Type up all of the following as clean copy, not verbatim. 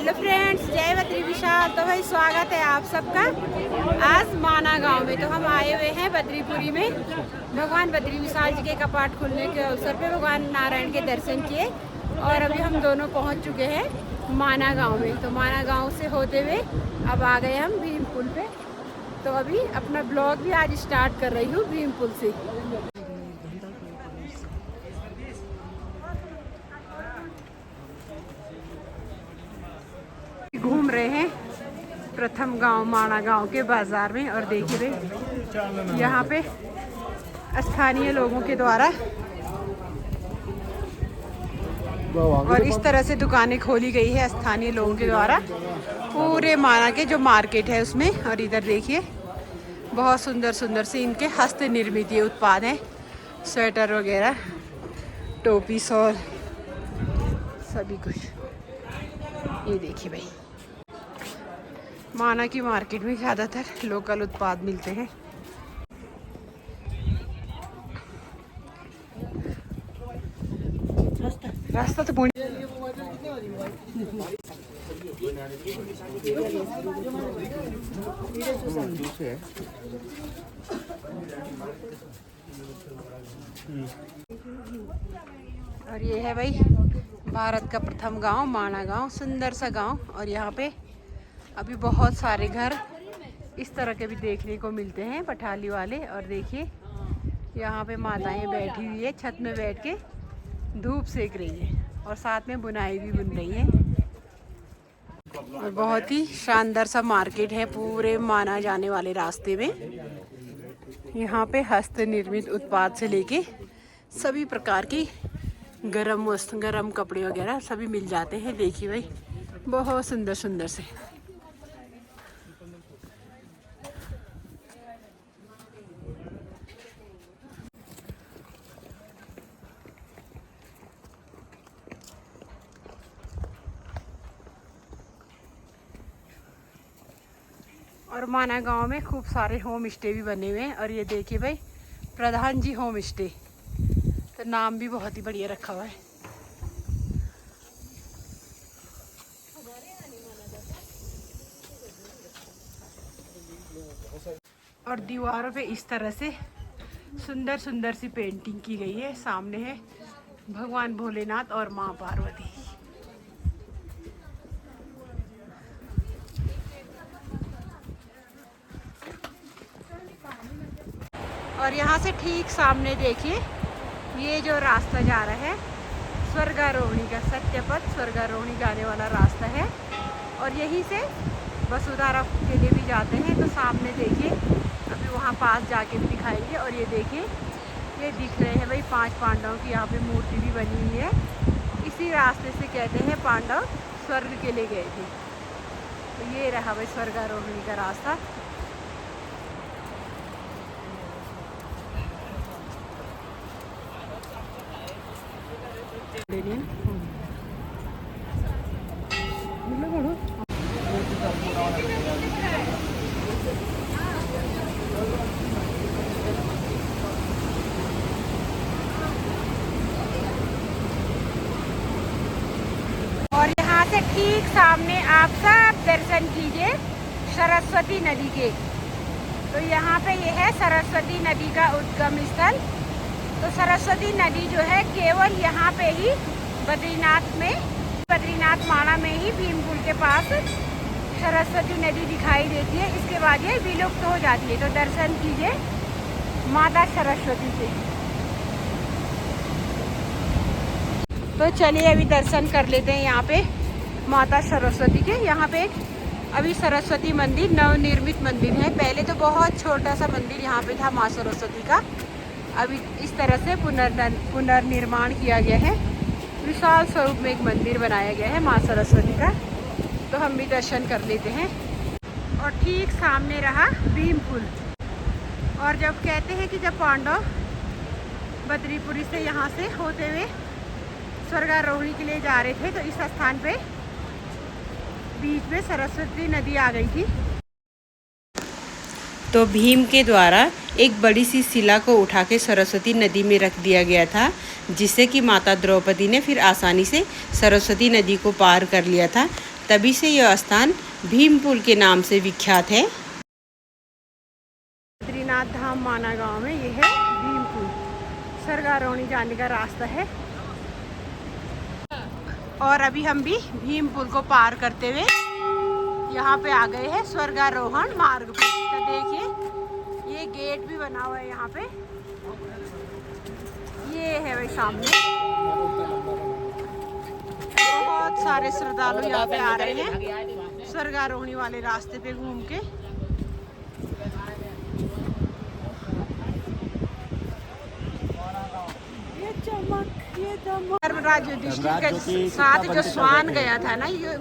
Hello friends, जय बद्री विशाल। तो भाई स्वागत है आप सबका आज माना गांव में। तो हम आए हुए हैं बद्रीपुरी में भगवान बद्री विशाल जी के कपाट खुलने के अवसर पे भगवान नारायण के दर्शन किए और अभी हम दोनों पहुंच चुके हैं माना गांव में। तो माना गांव से होते हुए अब आ गए हम भीम पुल पे। तो अभी अपना ब्लॉग भी आज स्टार्ट कर रही हूँ भीम पुल से। घूम रहे हैं प्रथम गांव माना गांव के बाजार में और देखिए यहाँ पे स्थानीय लोगों के द्वारा और इस तरह से दुकानें खोली गई है स्थानीय लोगों के द्वारा पूरे माना के जो मार्केट है उसमें। और इधर देखिए बहुत सुंदर सुंदर से इनके हस्त निर्मित ये उत्पाद हैं, स्वेटर वगैरह, टोपी, शॉल, सभी कुछ। ये देखिए भाई माना की मार्केट में ज़्यादातर लोकल उत्पाद मिलते हैं। रास्ता तो और ये है भाई भारत का प्रथम गांव माना गांव, सुंदर सा गांव। और यहाँ पे अभी बहुत सारे घर इस तरह के भी देखने को मिलते हैं, पठाली वाले। और देखिए यहाँ पे माताएं बैठी हुई है, छत में बैठ के धूप सेक रही है और साथ में बुनाई भी बुन रही है। और बहुत ही शानदार सा मार्केट है पूरे माना जाने वाले रास्ते में। यहाँ पे हस्त निर्मित उत्पाद से लेके सभी प्रकार की गरम वस्तु, गरम कपड़े वगैरह सभी मिल जाते हैं। देखिए भाई बहुत सुंदर सुंदर से। और माना गांव में खूब सारे होम स्टे भी बने हुए हैं। और ये देखिए भाई प्रधान जी होम स्टे, तो नाम भी बहुत ही बढ़िया रखा हुआ है। और दीवारों पे इस तरह से सुंदर सुंदर सी पेंटिंग की गई है। सामने है भगवान भोलेनाथ और माँ पार्वती। और यहाँ से ठीक सामने देखिए ये जो रास्ता जा रहा है स्वर्गारोहिणी का, सत्यपथ स्वर्गारोहिणी जाने वाला रास्ता है। और यहीं से वसुधारा के लिए भी जाते हैं। तो सामने देखिए अभी वहाँ पास जाके भी दिखाएंगे। और ये देखिए ये दिख रहे हैं भाई 5 पांडवों की यहाँ पे मूर्ति भी बनी हुई है। इसी रास्ते से कहते हैं पांडव स्वर्ग के लिए गए थे। तो ये रहा भाई स्वर्गारोहिणी का रास्ता। और यहाँ से ठीक सामने आप सब दर्शन कीजिए सरस्वती नदी के। तो यहाँ पे ये है सरस्वती नदी का उद्गम स्थल। तो सरस्वती नदी जो है केवल यहाँ पे ही बद्रीनाथ माना में ही भीम पुल के पास सरस्वती नदी दिखाई देती है। इसके बाद ये विलुप्त हो जाती है। तो दर्शन कीजिए माता सरस्वती से। तो चलिए अभी दर्शन कर लेते हैं यहाँ पे माता सरस्वती के। यहाँ पे एक अभी सरस्वती मंदिर नवनिर्मित मंदिर है। पहले तो बहुत छोटा सा मंदिर यहाँ पे था माँ सरस्वती का। अभी इस तरह से पुनर्निर्माण किया गया है। विशाल स्वरूप में एक मंदिर बनाया गया है माँ सरस्वती का। तो हम भी दर्शन कर लेते हैं। और ठीक सामने रहा भीम पुल। और जब कहते हैं कि जब पांडव बद्रीपुरी से यहाँ से होते हुए स्वर्गारोहिणी के लिए जा रहे थे तो इस स्थान पे बीच में सरस्वती नदी आ गई थी। तो भीम के द्वारा एक बड़ी सी शिला को उठा के सरस्वती नदी में रख दिया गया था, जिससे कि माता द्रौपदी ने फिर आसानी से सरस्वती नदी को पार कर लिया था। तभी से यह स्थान भीमपुल के नाम से विख्यात है। बद्रीनाथ धाम माना गांव में ये है भीमपुल, स्वर्गारोहणी जाने का रास्ता है। और अभी हम भी भीमपुल को पार करते हुए यहाँ पे आ गए हैं स्वर्गारोहण मार्ग पर। तो देखिए ये गेट भी बना हुआ है यहाँ पे, ये है भाई सामने। बहुत सारे श्रद्धालु यहाँ पे आ रहे हैं स्वर्गारोहणी वाले रास्ते पे घूम के। ये चमक, ये चमक। धर्मराज युधिष्ठिर के साथ जो स्वान गया था ना, ये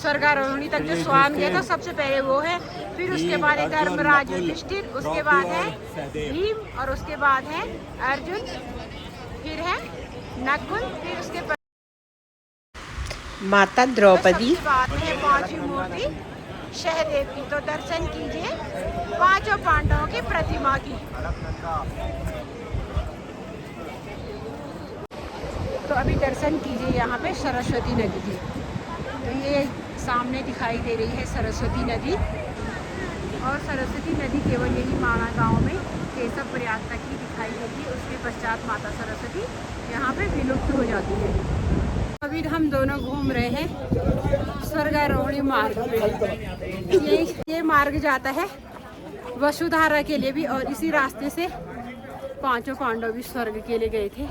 स्वर्गारोहणी तक जो स्वान गया था, सबसे पहले वो है। फिर उसके बाद है धर्मराज युधिष्ठिर, उसके बाद है भीम और उसके बाद है अर्जुन, फिर है नकुल, फिर उसके बाद माता द्रौपदी। है पांचवी मूर्ति सहदेव की। तो दर्शन कीजिए पांचों पांडवों की प्रतिमा की। तो अभी दर्शन कीजिए यहाँ पे सरस्वती नदी की। तो ये सामने दिखाई दे रही है सरस्वती नदी, और सरस्वती नदी केवल यही माना गांव में केशव प्रयाग तक ही दिखाई देती है। उसके पश्चात माता सरस्वती यहाँ पे विलुप्त हो जाती है। अभी हम दोनों घूम रहे हैं स्वर्गारोहणी मार्ग पे। ये मार्ग जाता है वसुधारा के लिए भी, और इसी रास्ते से पांचों पांडव भी स्वर्ग के लिए गए थे।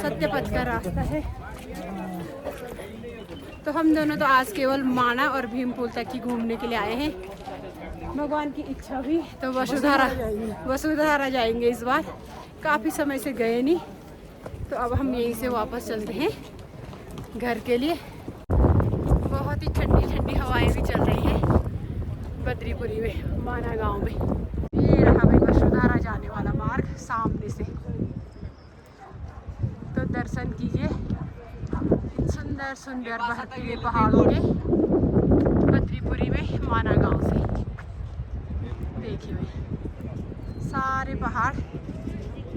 सत्यपथ का रास्ता है। तो हम दोनों तो आज केवल माना और भीमपुल तक ही घूमने के लिए आए हैं। भगवान की इच्छा हुई तो वसुधारा जाएंगे इस बार। काफ़ी समय से गए नहीं, तो अब हम यहीं से वापस चलते हैं घर के लिए। बहुत ही ठंडी ठंडी हवाएं भी चल रही हैं बद्रीपुरी में, माना गांव में। ये रहा भाई वसुधारा जाने वाला मार्ग सामने से। तो दर्शन कीजिए सुंदर सुंदर बर्फीले पहाड़ों के बद्रीपुरी में माना गांव से। देखिए भाई सारे पहाड़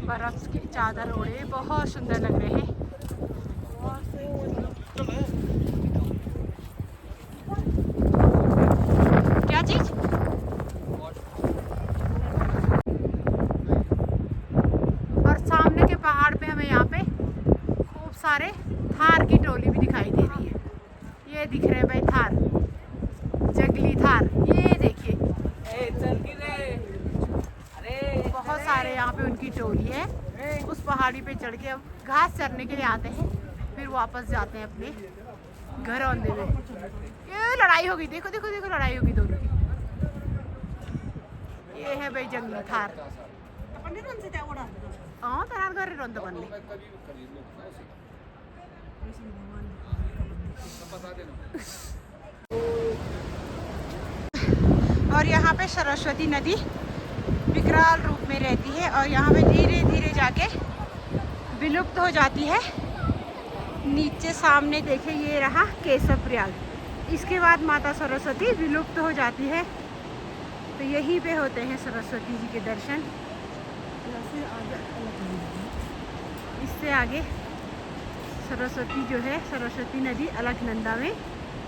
बर्फ की चादर ओढ़े, बहुत सुंदर लग रहे हैं। क्या चीज? और सामने के पहाड़ पे हमें यहाँ पे खूब सारे थार की टोली भी दिखाई दे रही है। ये दिख रहे हैं भाई थार, जंगली थार। ये देखिए बहुत सारे यहाँ पे उनकी टोली है। उस पहाड़ी पे चढ़ के अब घास चरने के लिए आते हैं, फिर वापस जाते हैं अपने घर औंधे में। ये लड़ाई होगी, देखो देखो देखो लड़ाई होगी दोनों की। ये है भाई जंगली थार। हाँ तनार घर रोंद बनले। और यहाँ पे सरस्वती नदी विकराल रूप में रहती है, और यहाँ पे धीरे धीरे जाके विलुप्त हो जाती है। नीचे सामने देखे ये रहा केशव प्रयाग। इसके बाद माता सरस्वती विलुप्त हो जाती है। तो यहीं पे होते हैं सरस्वती जी के दर्शन। इससे आगे सरस्वती जो है, सरस्वती नदी अलकनंदा में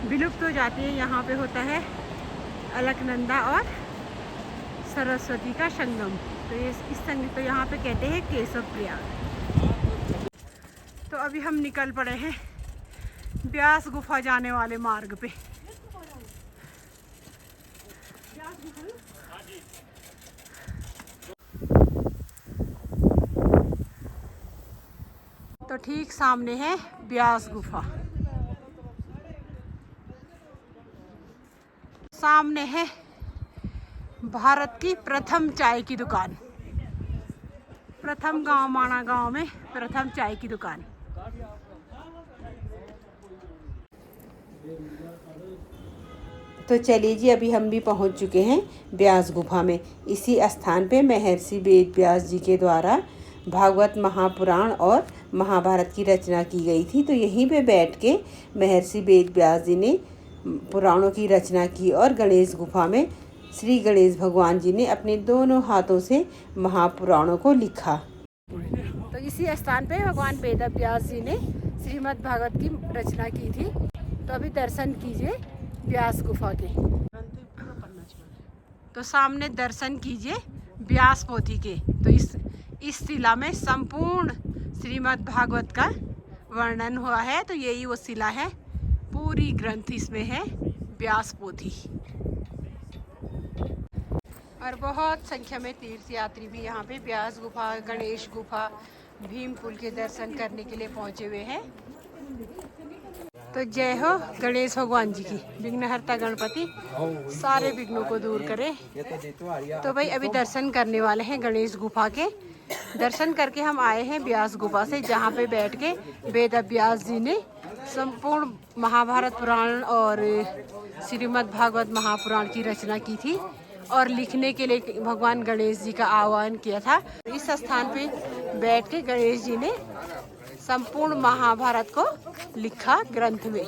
विलुप्त हो जाती है। यहाँ पे होता है अलकनंदा और सरस्वती का संगम। तो ये इस संग तो यहाँ पे कहते हैं केशव प्रयाग। तो अभी हम निकल पड़े हैं ब्यास गुफा जाने वाले मार्ग पे। तो ठीक सामने है ब्यास गुफा। सामने है भारत की प्रथम चाय की दुकान। प्रथम गांव माना गांव में प्रथम चाय की दुकान। तो चलिए जी, अभी हम भी पहुंच चुके हैं ब्यास गुफा में। इसी स्थान पे महर्षि वेद व्यास जी के द्वारा भागवत महापुराण और महाभारत की रचना की गई थी। तो यहीं पे बैठ के महर्षि वेद व्यास जी ने पुराणों की रचना की, और गणेश गुफा में श्री गणेश भगवान जी ने अपने दोनों हाथों से महापुराणों को लिखा। तो इसी स्थान पे भगवान वेद व्यास जी ने श्रीमद् भागवत की रचना की थी। तो अभी दर्शन कीजिए ब्यास गुफा के। तो सामने दर्शन कीजिए व्यास पोथी के। तो इस शिला में संपूर्ण श्रीमद् भागवत का वर्णन हुआ है। तो यही वो शिला है, पूरी ग्रंथ इसमें है, व्यास पोथी। और बहुत संख्या में तीर्थ यात्री भी यहाँ पे व्यास गुफा, गणेश गुफा, भीम पुल के दर्शन करने के लिए पहुँचे हुए हैं। तो जय हो गणेश भगवान जी की, विघ्नहर्ता गणपति सारे विघ्नों को दूर करे। तो भाई अभी दर्शन करने वाले हैं गणेश गुफा के। दर्शन करके हम आए हैं व्यास गुफा से, जहाँ पे बैठ के वेद व्यास जी ने संपूर्ण महाभारत पुराण और श्रीमद् भागवत महापुराण की रचना की थी और लिखने के लिए भगवान गणेश जी का आह्वान किया था। इस स्थान पे बैठ के गणेश जी ने संपूर्ण महाभारत को लिखा ग्रंथ में।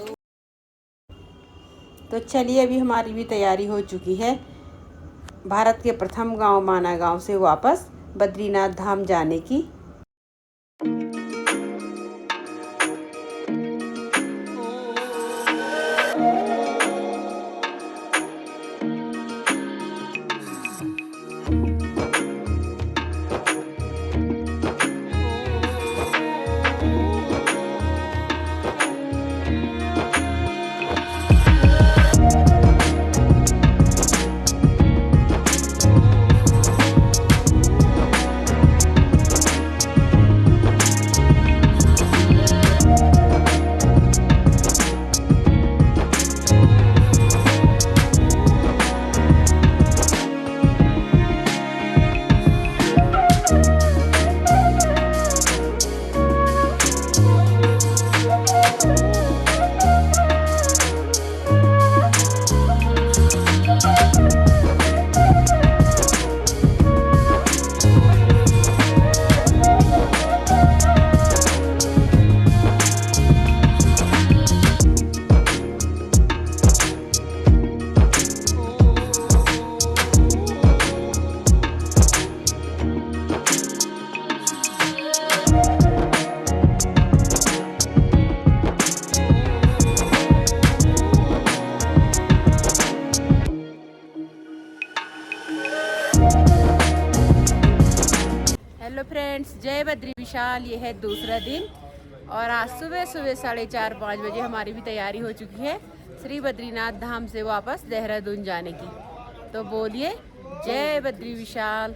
तो चलिए अभी हमारी भी तैयारी हो चुकी है भारत के प्रथम गांव माना गांव से वापस बद्रीनाथ धाम जाने की। हेलो फ्रेंड्स, जय बद्री विशाल। ये है दूसरा दिन और आज सुबह सुबह 4:30-5 बजे हमारी भी तैयारी हो चुकी है श्री बद्रीनाथ धाम से वापस देहरादून जाने की। तो बोलिए जय बद्री विशाल।